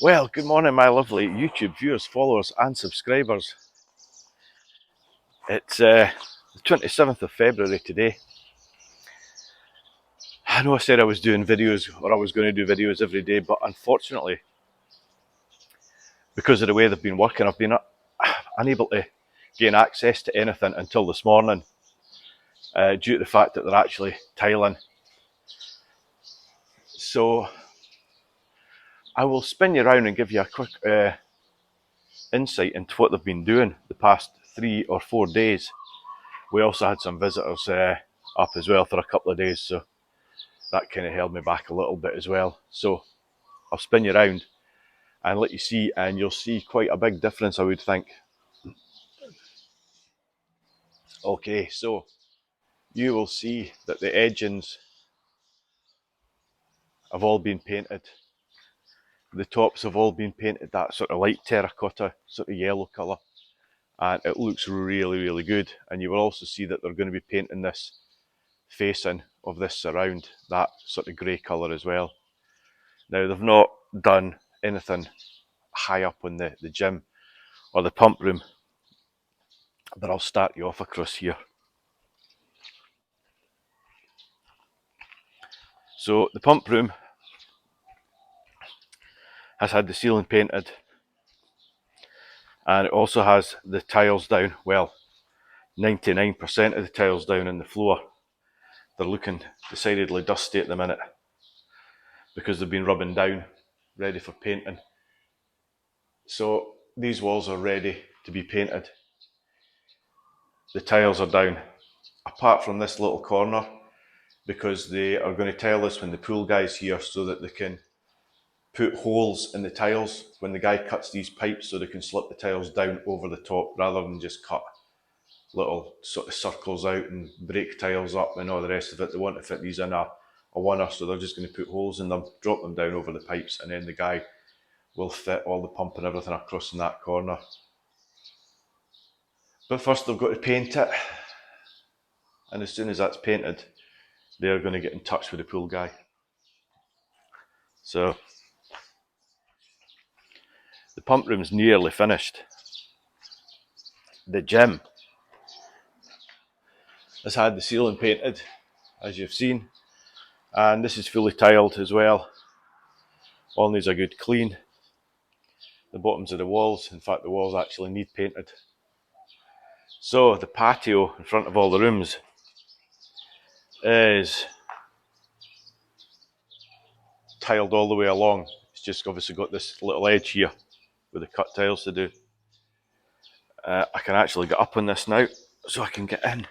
Well, good morning, my lovely YouTube viewers, followers, and subscribers. It's the 27th of February today. I know I said I was doing videos, or I was going to do videos every day, but unfortunately, because of the way they've been working, I've been unable to gain access to anything until this morning, due to the fact that they're actually tiling. So I will spin you around and give you a quick insight into what they've been doing the past 3 or 4 days. We also had some visitors up as well for a couple of days, so that kind of held me back a little bit as well. So I'll spin you around and let you see, and you'll see quite a big difference, I would think. Okay, so you will see that the edgings have all been painted. The tops have all been painted that sort of light terracotta, sort of yellow colour, and it looks really, really good. And you will also see that they're going to be painting this facing of this surround, that sort of grey colour as well. Now, they've not done anything high up on the gym or the pump room, but I'll start you off across here. So the pump room has had the ceiling painted, and it also has the tiles down. Well, 99% of the tiles down in the floor. They're looking decidedly dusty at the minute because they've been rubbing down, ready for painting. So these walls are ready to be painted. The tiles are down, apart from this little corner, because they are going to tile this when the pool guy's here, so that they can put holes in the tiles when the guy cuts these pipes, so they can slip the tiles down over the top rather than just cut little sort of circles out and break tiles up and all the rest of it. They want to fit these in a oneer, so they're just going to put holes in them, drop them down over the pipes, and then the guy will fit all the pump and everything across in that corner. But first they've got to paint it, and as soon as that's painted, they're going to get in touch with the pool guy. So the pump room's nearly finished. The gym has had the ceiling painted, as you've seen, and this is fully tiled as well. All needs a good clean. The bottoms of the walls, in fact the walls actually need painted. So the patio in front of all the rooms is tiled all the way along. It's just obviously got this little edge here with the cut tiles to do. I can actually get up on this now so I can get in.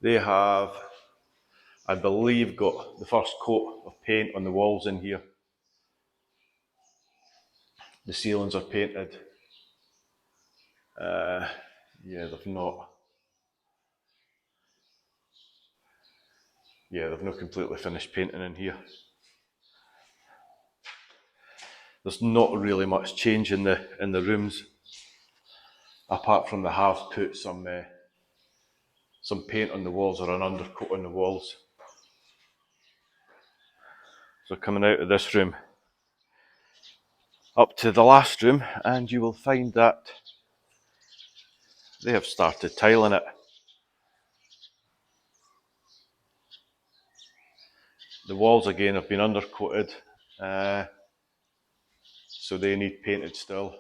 They have, I believe, got the first coat of paint on the walls in here. The ceilings are painted. Yeah, they've not completely finished painting in here. There's not really much change in the rooms, apart from they have put some paint on the walls, or an undercoat on the walls. So coming out of this room up to the last room, and you will find that they have started tiling it. The walls again have been undercoated, so they need painted still.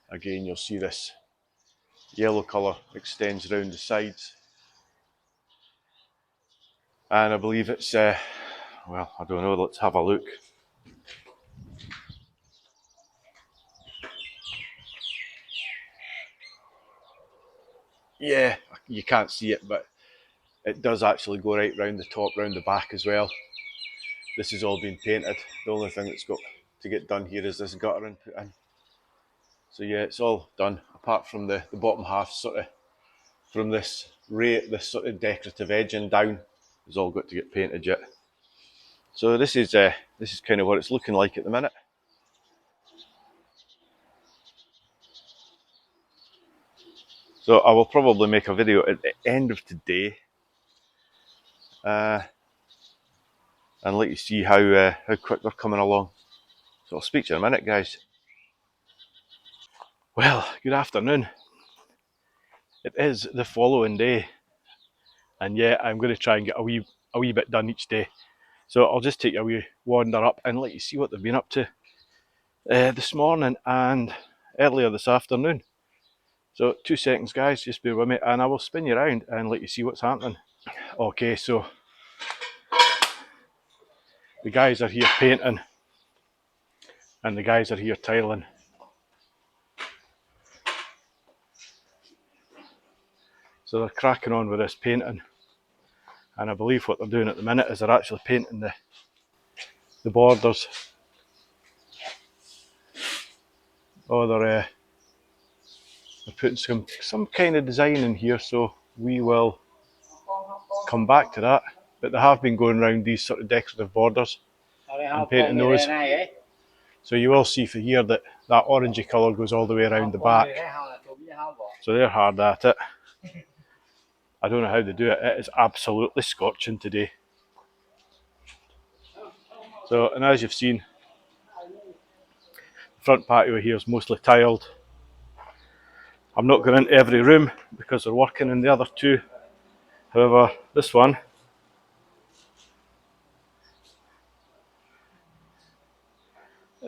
Again, you'll see this yellow colour extends around the sides, and I believe it's well, I don't know, let's have a look. Yeah, you can't see it, but it does actually go right round the top, round the back as well. This has all been painted. The only thing that's got to get done here is this guttering put in. So yeah, it's all done, apart from the bottom half, sort of from this sort of decorative edging down, has all got to get painted yet. So this is kind of what it's looking like at the minute. So I will probably make a video at the end of today and let you see how quick they're coming along. So I'll speak to you in a minute, guys. Well, good afternoon. It is the following day, and yeah, I'm going to try and get a wee bit done each day. So I'll just take a wee wander up and let you see what they've been up to this morning and earlier this afternoon. So 2 seconds, guys, just bear with me, and I will spin you around and let you see what's happening. Okay, so the guys are here painting, and the guys are here tiling. So they're cracking on with this painting, and I believe what they're doing at the minute is they're actually painting the borders. Oh, they're putting some kind of design in here, so we will come back to that. But they have been going around these sort of decorative borders and painting those. So you will see for here that orangey colour goes all the way around the back. So they're hard at it. I don't know how they do it. It is absolutely scorching today. So, and as you've seen, the front patio here is mostly tiled. I'm not going into every room because they're working in the other two. However, this one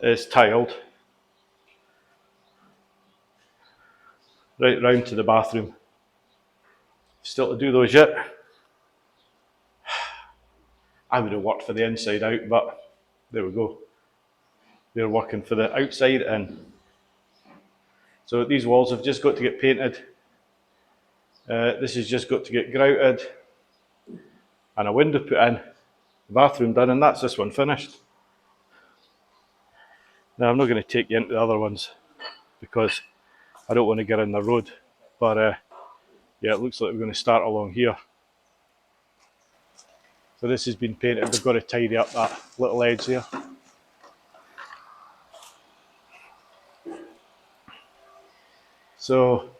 is tiled right round to the bathroom. Still to do those yet. I would have worked for the inside out, but there we go. They're working for the outside in. So these walls have just got to get painted. This has just got to get grouted and a window put in, the bathroom done, and that's this one finished. Now I'm not going to take you into the other ones because I don't want to get in the road, but yeah, it looks like we're going to start along here. So this has been painted. They've got to tidy up that little edge there. So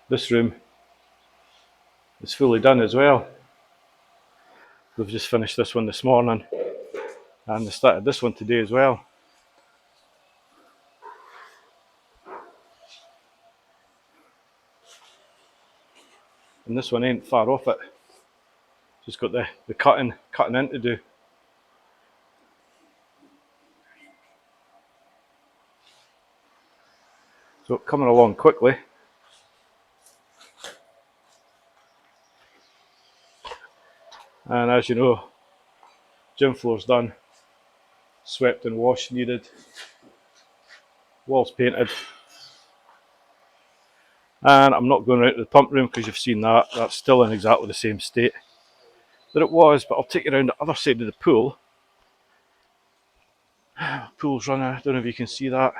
this room is fully done as well. We've just finished this one this morning, and they started this one today as well. And this one ain't far off it. Just got the cutting in to do. So coming along quickly. And as you know, gym floor's done, swept and washed needed, walls painted. And I'm not going out to the pump room because you've seen that. That's still in exactly the same state that it was, but I'll take you around the other side of the pool. Pool's running, I don't know if you can see that.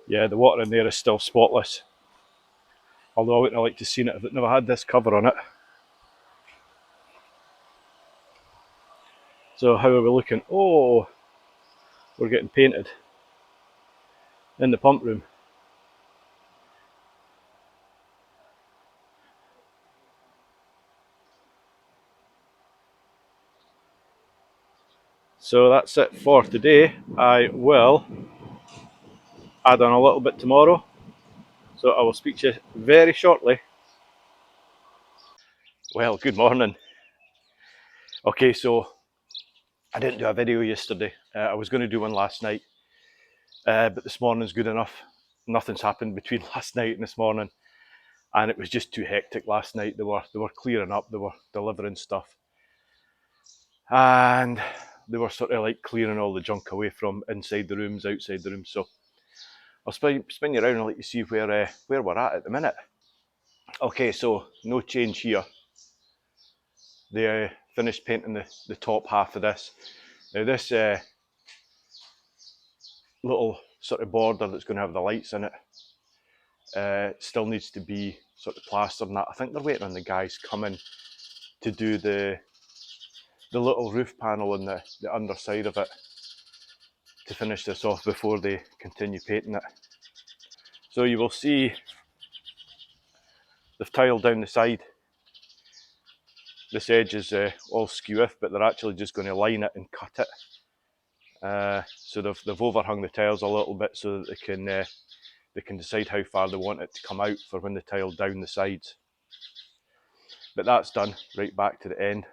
Yeah, the water in there is still spotless. Although I wouldn't have liked to have seen it if it never had this cover on it. So how are we looking? Oh, we're getting painted in the pump room. So that's it for today. I will add on a little bit tomorrow. So I will speak to you very shortly. Well, good morning. Okay, so I didn't do a video yesterday. I was going to do one last night, but this morning's good enough. Nothing's happened between last night and this morning, and it was just too hectic last night. They were clearing up, they were delivering stuff, and they were sort of like clearing all the junk away from inside the rooms, outside the rooms. So I'll spin you around and let you see where we're at the minute. Okay, so no change here. They finished painting the top half of this. Now this little sort of border that's going to have the lights in it still needs to be sort of plastered and that. I think they're waiting on the guys coming to do the little roof panel on the underside of it to finish this off before they continue painting it. So you will see they've tiled down the side. This edge is all skew-off, but they're actually just going to line it and cut it. So they've overhung the tiles a little bit so that they can decide how far they want it to come out for when they tile down the sides. But that's done right back to the end.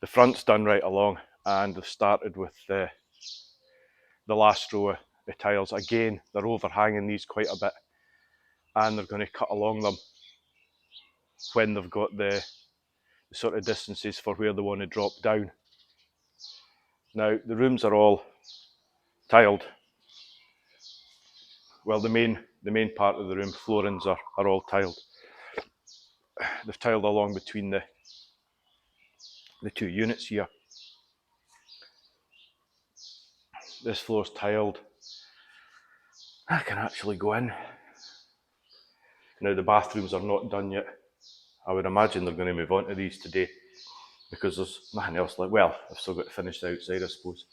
The front's done right along, and they've started with the last row of the tiles. Again, they're overhanging these quite a bit, and they're going to cut along them when they've got the sort of distances for where they want to drop down. Now the rooms are all tiled. Well, the main part of the room, floorings are all tiled. They've tiled along between the two units here. This floor's tiled. I can actually go in. Now the bathrooms are not done yet. I would imagine they're going to move on to these today because there's nothing else like, well, I've still got to finish the outside, I suppose.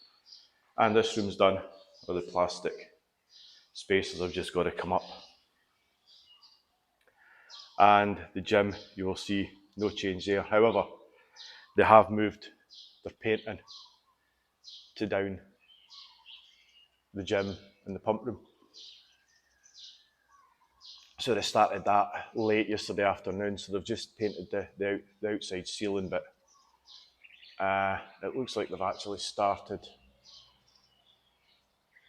And this room's done with the plastic spaces have just got to come up. And the gym, you will see no change there. However, they have moved their painting to down the gym and the pump room. So they started that late yesterday afternoon, so they've just painted the outside ceiling bit. It looks like they've actually started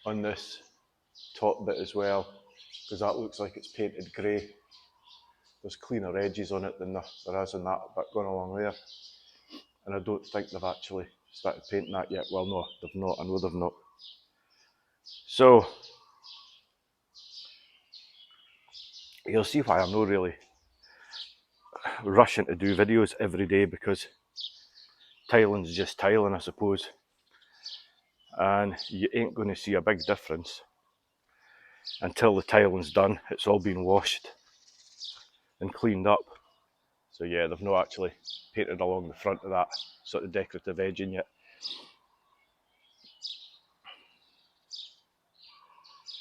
on this top bit as well, because that looks like it's painted grey. There's cleaner edges on it than there is in that bit going along there. And I don't think they've actually started painting that yet. Well, no, they've not. I know they've not. So you'll see why I'm not really rushing to do videos every day, because tiling's just tiling, I suppose. And you ain't going to see a big difference until the tiling's done. It's all been washed and cleaned up. So yeah, they've not actually painted along the front of that sort of decorative edging yet.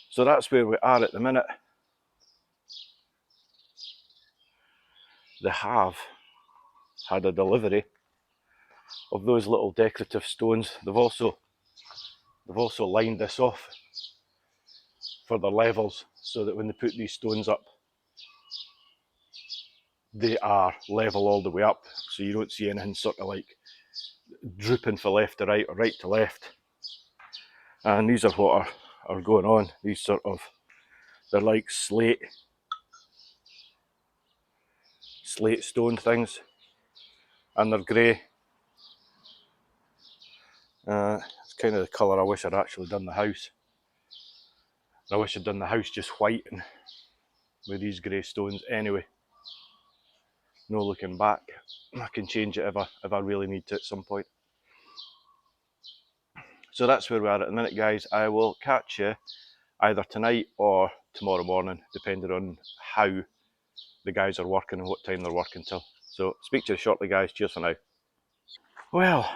So that's where we are at the minute. They have had a delivery of those little decorative stones. They've also lined this off for the levels, so that when they put these stones up, they are level all the way up, so you don't see anything sort of like drooping from left to right or right to left. And these are what are going on. These sort of, they're like slate stone things, and they're grey. It's kind of the colour I wish I'd actually done the house. I wish I'd done the house just white and with these grey stones. Anyway, no looking back. I can change it if I really need to at some point. So that's where we are at the minute, guys. I will catch you either tonight or tomorrow morning, depending on how the guys are working and what time they're working till. So speak to you shortly, guys. Cheers for now. Well,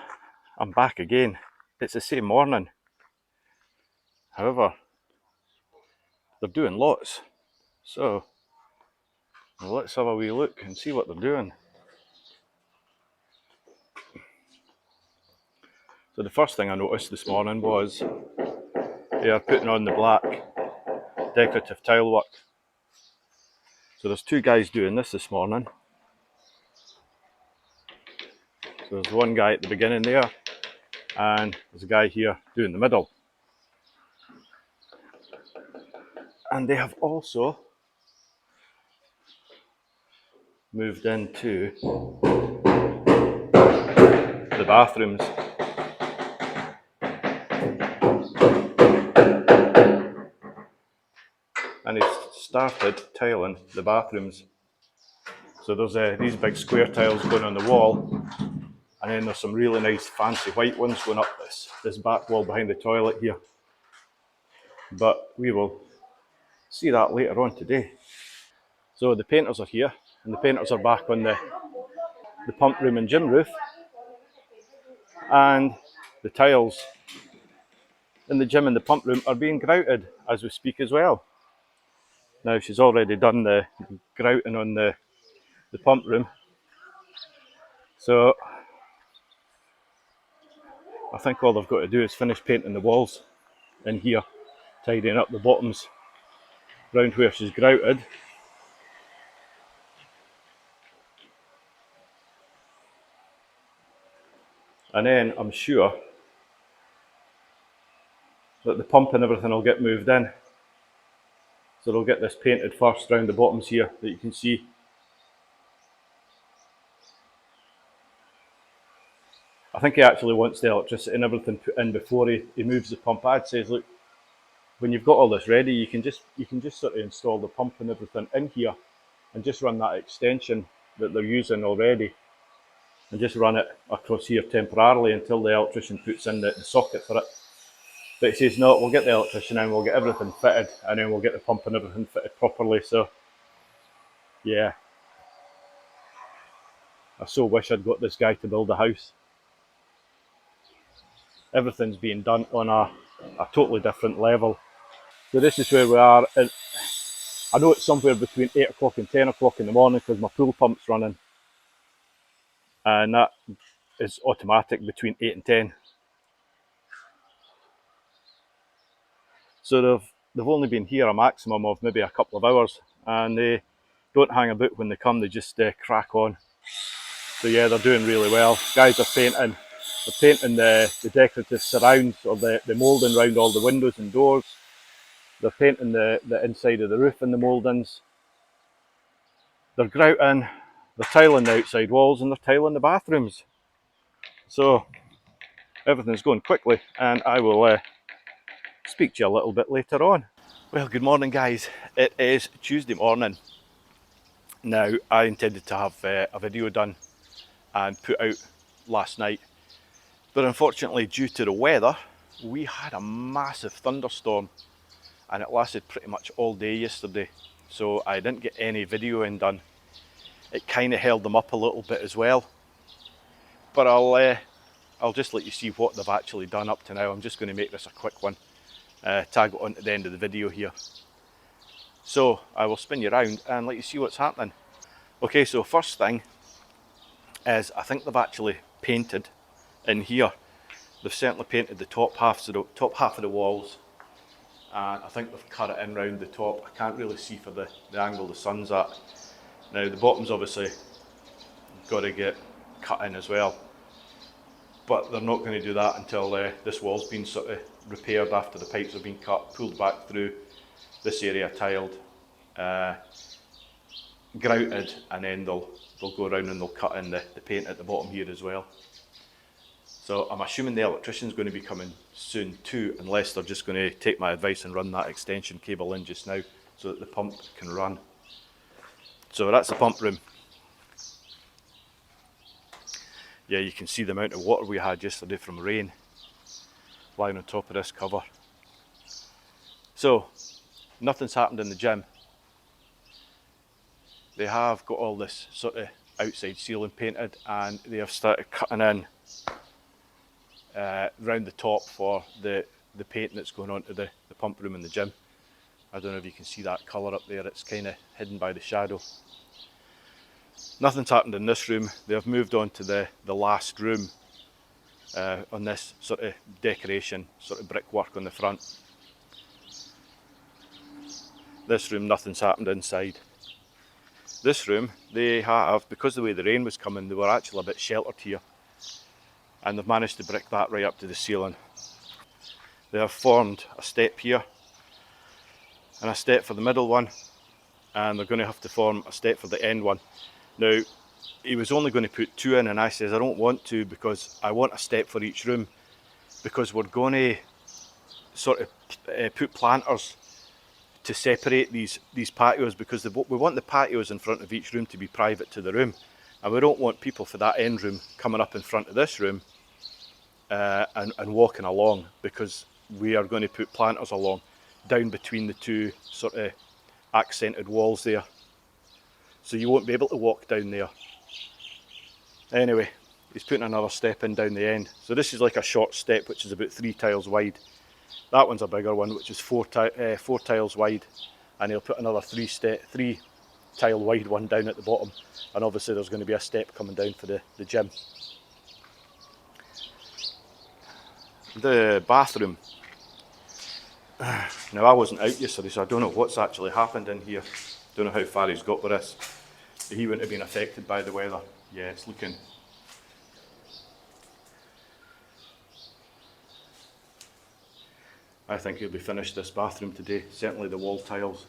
I'm back again. It's the same morning. However, they're doing lots. So let's have a wee look and see what they're doing. So the first thing I noticed this morning was they are putting on the black decorative tile work. So there's two guys doing this morning. So there's one guy at the beginning there, and there's a guy here doing the middle. And they have also moved into the bathrooms. And he's started tiling the bathrooms. So there's these big square tiles going on the wall, and then there's some really nice fancy white ones going up this back wall behind the toilet here. But we will see that later on today. So the painters are here, and the painters are back on the pump room and gym roof. And the tiles in the gym and the pump room are being grouted as we speak as well. Now she's already done the grouting on the pump room. So I think all they've got to do is finish painting the walls in here, tidying up the bottoms round where she's grouted. And then I'm sure that the pump and everything will get moved in. So they'll get this painted first round the bottoms here that you can see. I think he actually wants the electricity and everything put in before he moves the pump. I'd say, look, when you've got all this ready, you can just sort of install the pump and everything in here and just run that extension that they're using already and just run it across here temporarily until the electrician puts in the socket for it. But he says, no, we'll get the electrician in, we'll get everything fitted, and then we'll get the pump and everything fitted properly. So, yeah, I so wish I'd got this guy to build a house. Everything's being done on a totally different level. So this is where we are. And I know it's somewhere between 8 o'clock and 10 o'clock in the morning because my pool pump's running. And that is automatic between 8 and 10. So they've only been here a maximum of maybe a couple of hours, and they don't hang about when they come, they just crack on. So yeah, they're doing really well. Guys are painting. They're painting the decorative surrounds or the moulding around all the windows and doors. They're painting the inside of the roof and the mouldings. They're grouting, they're tiling the outside walls, and they're tiling the bathrooms. So everything's going quickly, and I will speak to you a little bit later on. Well, good morning guys. It is Tuesday morning. Now, I intended to have a video done and put out last night, but unfortunately due to the weather, we had a massive thunderstorm and it lasted pretty much all day yesterday, so I didn't get any videoing done. It kind of held them up a little bit as well, but I'll just let you see what they've actually done up to now. I'm just going to make this a quick one, tag it on to the end of the video here. So I will spin you around and let you see what's happening. Okay, so first thing is I think they've actually painted in here. They've certainly painted the top half of the walls, and I think they've cut it in round the top. I can't really see for the angle the sun's at. Now the bottom's obviously got to get cut in as well, but they're not going to do that until this wall's been sort of repaired after the pipes have been cut, pulled back through, this area tiled, grouted, and then they'll go around and they'll cut in the paint at the bottom here as well. So I'm assuming the electrician's going to be coming soon too, unless they're just going to take my advice and run that extension cable in just now so that the pump can run. So that's the pump room. Yeah, you can see the amount of water we had yesterday from rain lying on top of this cover. So nothing's happened in the gym. They have got all this sort of outside ceiling painted, and they have started cutting in round the top for the painting that's going on to the pump room in the gym. I don't know if you can see that colour up there, it's kind of hidden by the shadow. Nothing's happened in this room. They have moved on to the last room on this sort of decoration, sort of brickwork on the front. This room, nothing's happened inside. This room, they have, because of the way the rain was coming, they were actually a bit sheltered here, and they've managed to brick that right up to the ceiling. They have formed a step here and a step for the middle one, and they're going to have to form a step for the end one. Now, he was only going to put 2 in, and I says I don't want to because I want a step for each room, because we're going to sort of put planters to separate these patios, because we want the patios in front of each room to be private to the room, and we don't want people for that end room coming up in front of this room and walking along, because we are going to put planters along down between the two sort of accented walls there, so you won't be able to walk down there. Anyway, he's putting another step in down the end. So this is like a short step which is about 3 tiles wide. That one's a bigger one which is 4 tiles wide, and he'll put another 3 tile wide one down at the bottom, and obviously there's going to be a step coming down for the gym. The bathroom. Now I wasn't out yesterday, so I don't know what's actually happened in here. Don't know how far he's got with this. He wouldn't have been affected by the weather. Yeah, it's looking... I think he'll be finished this bathroom today, certainly the wall tiles.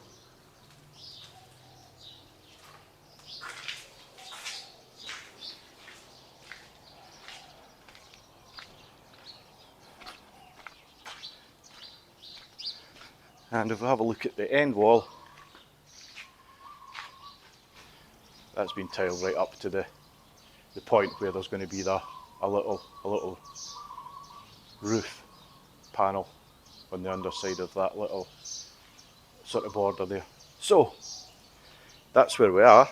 And if we have a look at the end wall, that's been tiled right up to the point where there's going to be a little roof panel on the underside of that little sort of border there. So that's where we are.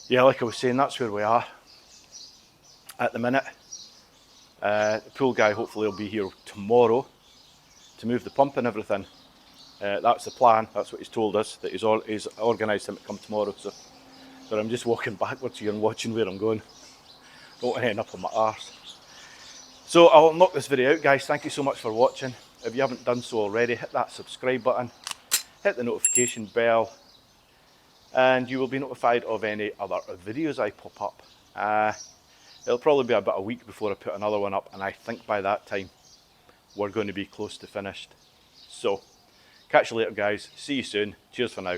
Yeah, like I was saying, that's where we are at the minute. The pool guy hopefully will be here tomorrow to move the pump and everything. That's the plan, that's what he's told us, that he's organised him to come tomorrow. So I'm just walking backwards here and watching where I'm going. Don't want to end up on my arse. So I'll knock this video out, guys. Thank you so much for watching. If you haven't done so already, hit that subscribe button, hit the notification bell, and you will be notified of any other videos I pop up. It'll probably be about a week before I put another one up, and I think by that time we're going to be close to finished. So catch you later, guys. See you soon. Cheers for now.